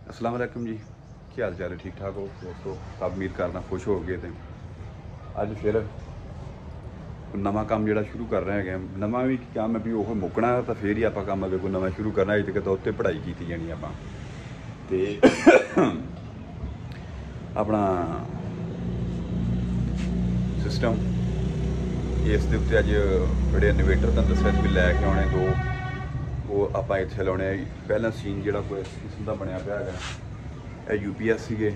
अस्सलाम वालेकुम जी, की हाल चाल है? ठीक ठाक हो दोस्तों? सब उम्मीद करना खुश हो गए थे। अज फिर नवा काम जोड़ा शुरू कर रहे हैं। नवा भी काम है भी वो मुकना तो फिर ही आप काम अगर कोई नवा शुरू करना अजे तक तो उत्ते पढ़ाई की जानी आप अपना सिस्टम इस उत्ते अज बड़े इन्वेटर तुहानूं दस्सिया भी लैके आने दो वो आप इत्थे लाने। पहला सीन जोड़ा कोई किस्म का बनया पाया है UPS सीगे,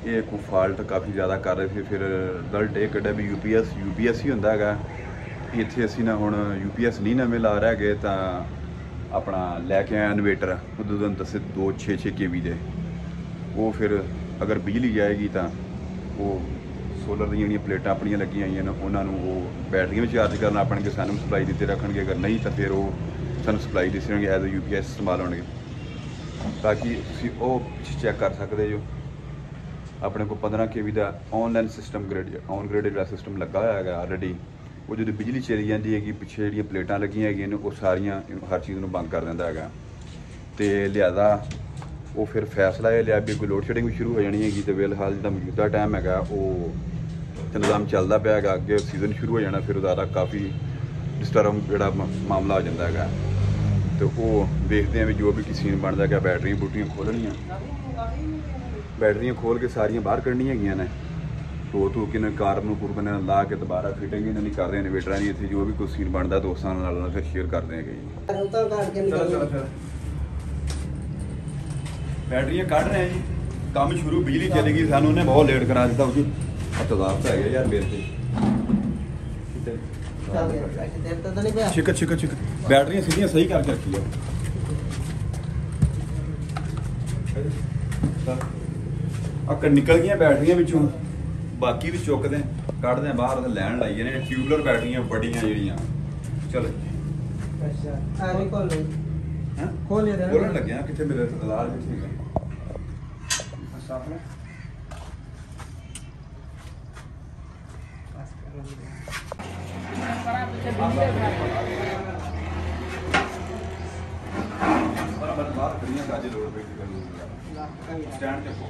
ये कोई फॉल्ट काफ़ी ज़्यादा कर रहे थे। फिर रिजल्ट ये कढ़िया भी UPS ही होंदा है। इत्थे असीं ना हुण UPS नहीं नवें ला रहे गए तो अपना लैके आए इन्वेटर उदों दसे 2-6 kV दे। वो फिर अगर बिजली जाएगी तो वो सोलर दी जिहड़ियां प्लेटां अपनियां लगियां होईयां ने उन्होंने वो बैटरियां भी चार्ज करना अपने सानूं सप्लाई दित्ते रखणगे, अगर नहीं तो फिर वो सानूं सप्लाई दिसणगे एज ए UPS इस्तेमाल होणगे। ताकि तुसीं ओह चैक कर सकते जो अपने को 15 kV का ऑनलाइन सिस्टम ऑन ग्रिड जो सिस्टम लगा हुआ है ऑलरेडी। वो जो बिजली चली जाती है पिछे जी प्लेटां लगियां है वो सारिया हर चीज़ को बंद कर देंदा है। तो लिहाजा वो फिर फैसला यह लिया भी कोई लोड शेडिंग भी शुरू हो जानी है। तो फिलहाल जो मौजूदा टाइम है वो निज़ाम चलता पाया है, अगे सीजन शुरू हो जाना फिर ज़्यादा काफ़ी डिस्टर्ब जोड़ा मामला हो जाता है। तो वो देखते हैं भी जो भी सीन बनता है। बैटरियां बूटियां खोलनियाँ, बैटरियां खोल के सारियां बाहर कढ़नियां हैगियां ने धो के कार्बन कुरबन ला के दोबारा फिटिंग इन्होंने कर रहे हैं इन्वेटर की। इतने जो भी कोई सीन बनता दोस्तों नाल फिर शेयर करते हैं। बैटरियां कढ़ रहे हैं जी, काम शुरू बिजली चलेगी सानू उन्हें बहुत लेट करा दिता जी। तजाब तो है यार मेरे छिक बैटरियां सीधियां सही करके रखी है। अगर निकल गई बैटरियां पिछों बाकी भी चुकते कढ़ते बाहर लैन लाई ने ट्यूबलर बैटरियां बड़ियां जिहड़ियां चलो खोलन लगे कितने मेरे लाल ठीक है। स्टैंड देखो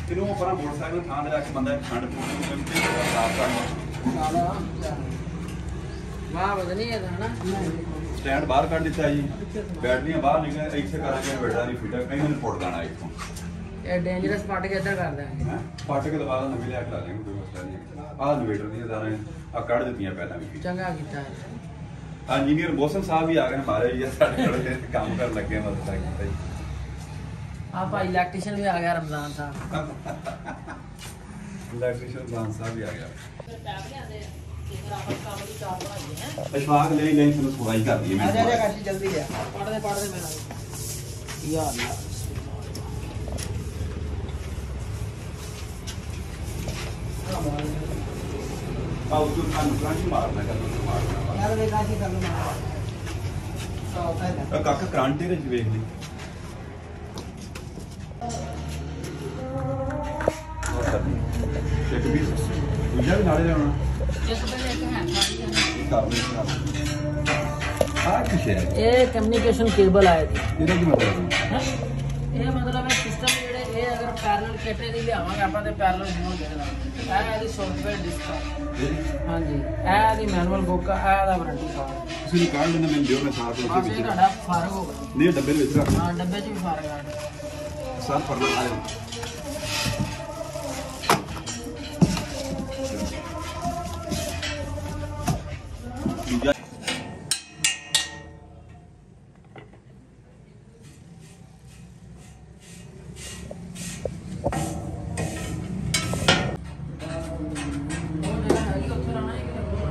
तेनों पर मोटरसाइकिल थां दे जाके बंदा ठंड स्टैंड बाहर कढ़ दिता है जी। बैटरियां बाहर निकल इत्थे करांगे बैठा नहीं फिट कहीं ने पुट देना इत्थों ये डेंजरस पार्ट के इधर कर देंगे हैं पार्ट के दबा नवी लिया ला देंगे कोई मसला नहीं। आ इन्वेटर दी दाने आ कढ़ दित्तियां पहला भी चंगा कीता है। इंजीनियर बोसन साहब भी आ गए हमारे ये साडे कोल काम कर लगे मदद कीता जी। आप इलेक्ट्रिशियन भी आ गया रमजान साहब। इलेक्ट्रिशियन खान साहब भी आ गया। अशफाक ले ले फिर सफाई कर दी मैं आजा काशी जल्दी है पढ़ दे मेरा या अल्लाह आओ तू कांच मारना यार वे काशी कर लो मार काका करंट तेरे च वेख ली एक भी दूजा भी नाले जाना एक पहले एक है ये कम्युनिकेशन केबल आए थे मतलब ये मतलब है सिस्टम जेड़े ये अगर पैरेलल कैटे दी लियावांगे ਆਪਾਂ ਤੇ ਪੈरेलल ਨਹੀਂ ਹੋਣਾ। ਇਹ ਇਹਦੀ ਸੌਫਟਵੇਅਰ ਡਿਸਕ ਹਾਂ ਜੀ ਇਹ ਦੀ ਮੈਨੂਅਲ ਬੁੱਕ ਇਹ ਦਾ ਵਾਰੰਟੀ ਕਾਰਡ ਤੁਸੀਂ ਕਾਰਡ ਲੈਣਾ ਮੈਨੂੰ ਦਿਓ ਮੈਂ ਸਾਥ ਵਿੱਚ ਵਿੱਚ ਤੁਹਾਡਾ ਫਰਕ ਹੋਗਾ ਨਹੀਂ ਡੱਬੇ ਵਿੱਚ ਰੱਖ ਹਾਂ ਡੱਬੇ 'ਚ ਵੀ ਫਰਕ ਆ ਸਾਥ ਫਰਕ ਆ ਜਾਓ।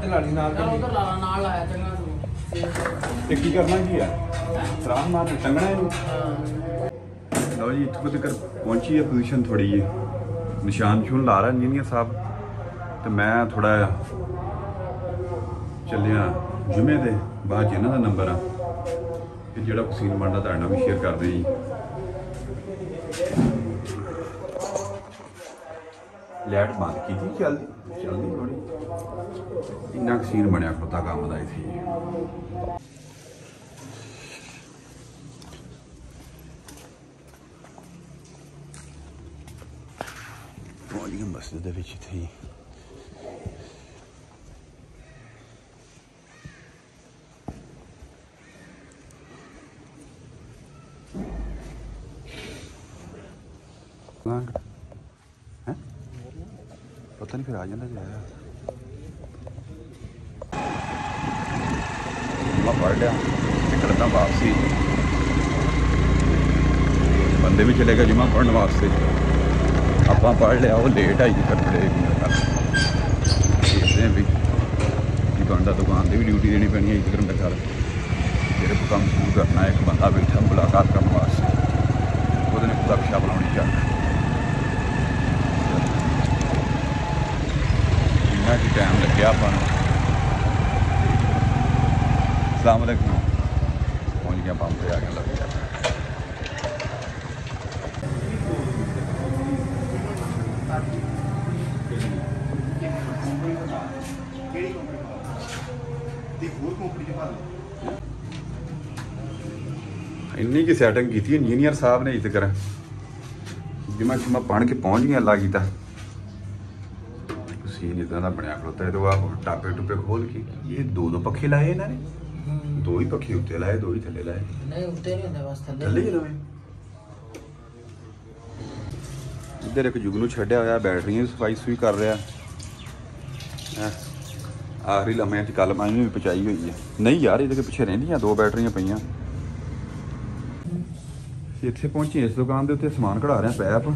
लाड़ी नाल उधर लाला नाल आया चंगा तू एक की करना की है सराह मार टंगना है लो जी इत्थों तक पहुंची है पोजीशन थोड़ी जी निशान निशून ला रहा इंजीनियर साहब तो मैं थोड़ा चलिया जुमे दे बाद इन्हों का नंबर आ फिर जो सीन बनता तुहाडे नाल भी शेयर करते जी। लाइट बंद की थी चलती चलती थोड़ी इन्ना सीन बनया खड़ोता काम का इत्थे पहुंच गए मस्जिद दे विच इत्थे ही है पता नहीं फिर आ जाता जो है मैं पढ़ लिया निकलता वापसी बंदे भी चले गए जुम्मा पढ़ने वास्ते आप पढ़ लिया वो लेट आई फिर बड़े देखते हैं भी बनता दुकान की भी ड्यूटी देनी पैनी है इधर मेरे ख्याल मेरे को काम शुरू करना है एक बंदा बैठा मुलाकात करने वास्ते वो पता बनानी चाहिए कि टाइम लगे अपन अस्सलाम वालेकुम पहुँच गया पंप पे आके लग गया इन्नी की सैटिंग की थी इंजीनियर साहब ने इस कर जिम्मा शुमा पढ़ के पहुँच गया अल्लाह कीता सीन इतना का बनया खड़ोता है तो आप टापे टुपे खोल के ये दो पखे लाए इन्होंने दो ही पखे उत्ते लाए दो ही थले लाए नहीं उत्ते नहीं होंदे बस थले ही लवे इधर एक जुगनू छड्या होया बैटरियां भी सफाई सुई कर रहा है आखिरी लम्हे च कल मैं भी पहुंचाई हुई है नहीं यार ये पिछे रहिंदियां दो बैटरियां पईयां इत्थे पहुंची इस दुकान के उत्ते समान कढ़ा रहे पैप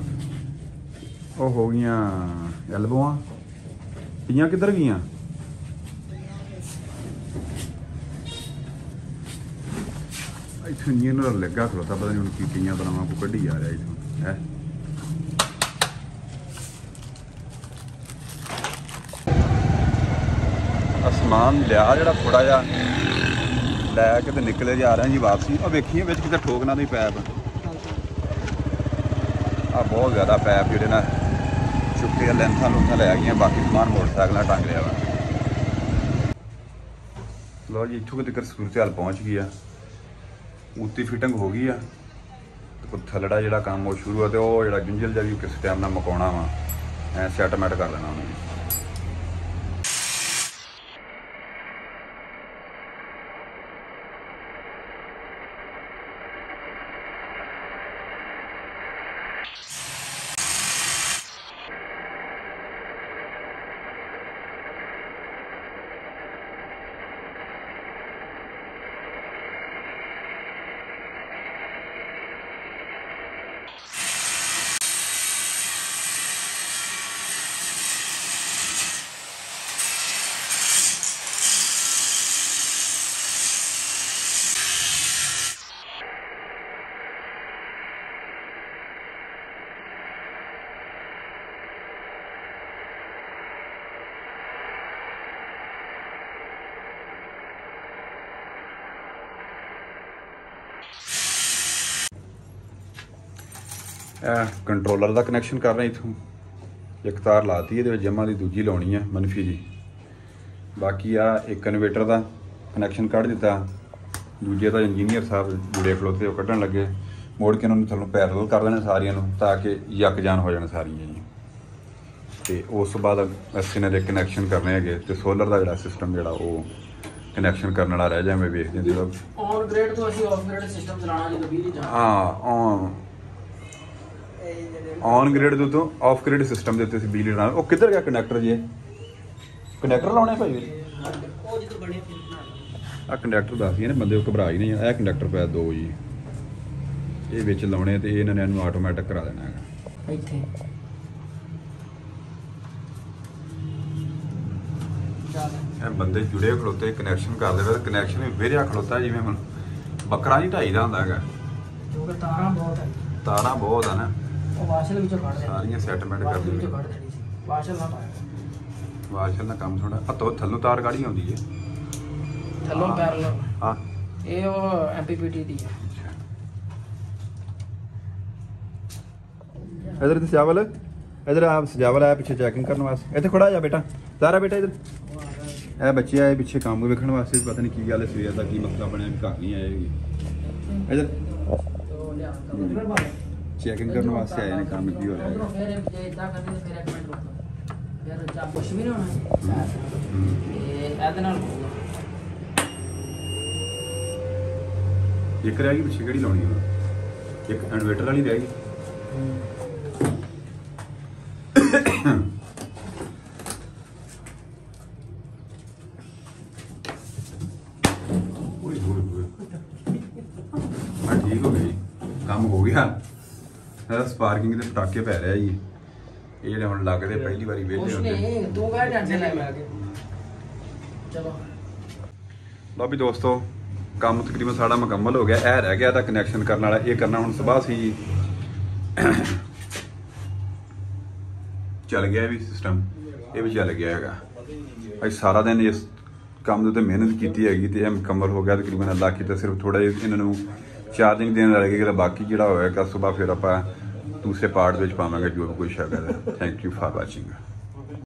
वो हो गई एल्बोआं पियां किधर गई इतों इंजीनियर लगा खलोता पता नहीं उनकी पियां बनावा को कढ़ी आ रहा इतों है आसमान लिया जरा थोड़ा जा लैके तो निकले जा रहे हैं जी वापसी और वेखिए बिच किते ठोकना नहीं पैप आ बहुत ज़्यादा पैप जोड़े ना चुके लेंथा लुंथा लै गई बाकी समान मोटरसाइकिल टंग लिया वा लो जी इतों तक सूरत हाल पहुँच गई है उत्ती फिटिंग हो गई है तो थलड़ा जो काम वो शुरू है तो वो जो जुंझल जहा भी किस टाइम ना मुकाना वा सैटमेंट कर लेना उन्होंने कंट्रोलर का कनैक्शन कर रहे इतों एक तार लाती है जमा की दूजी लानी है मनफी जी बाकी आ एक इन्वेटर का कनैक्शन कढ़ दिता दूजे का इंजीनियर साहब जुड़े खलोते वो कढ़न लगे मोड़ के उन्होंने थलों पैरल कर देने सारिया ताकि यक जान हो जाए सारिया जी तो उस बाद असीं ने कनैक्शन करने है तो सोलर का जोड़ा सिस्टम जोड़ा वो कनैक्शन करने वाला रह जाए मैं वेखते जो हाँ ऑन ग्रिड तो ऑफ ग्रिड सिस्टम के उत्ते बिजली डालना वो किधर गया कनैक्टर जी कनैक्टर लाने भाई आ कंडक्टर दस दिए बंदे घबरा ही नहीं है कंडक्टर पै दो जी ये बिच लाने तो इन्होंने ऑटोमैटिक करा देना है बंदे जुड़े खड़ोते कनैक्शन कर दे कनैक्शन भी वेरिया खड़ोता जिमें हम बकरा नहीं ढाई का होंगे तारा बहुत है ना सारियां सैटमेंट कर दी वाशल का काम थोड़ा हथों थल्लों तार काढ़ी आती है थल्लों पैरेलल हां ये वो एमपीपीटी दी है इधर से चावल इधर आप सजावल आया पिछे चेकिंग करने वास्ते, इतने खड़ा जा बेटा, सारा बेटा इधर ए बच्चे आए पिछे काम वेखण वास्ते, पता नहीं की गल है सवेर का की मसला बनया घर नहीं आए। इधर चेकिंग करने वास्ते आए ने, काम की हो रहा है। फिर जे इदां करनी ते फिर एक मिनट रुक, फिर चा कुछ भी नहीं होना ये ਇਹਦੇ ਨਾਲ ਹੋਊਗਾ। एक रह गई पिछे केड़ी लाउणी है, एक इन्वर्टर वाली रह गई। हाँ ठीक हो गई, काम हो गया। स्पार्किंग के पटाके पै रहे जी, ये हम लगते पहली बारी वेले कुछ नहीं, तू क्या टेंशन ले के चलो। लो भी दोस्तों, काम तकरीबन साड़ा मुकम्मल हो गया। यह रह गया था कनैक्शन करने वाला, ये करना हुण सुबह सी चल गया भी सिस्टम, ये भी चल गया है। अज सारा दिन इस काम के उत्ते मेहनत की हैगी ते मुकम्मल हो गया तकरीबन। अल्लाह की तो सिर्फ थोड़ा जिहा इन्हों चार्जिंग देने रह गया, बाकी जो होएगा सुबह फिर आप दूसरे पार्ट में पावांगे जो भी कुछ है। Thank you for watching.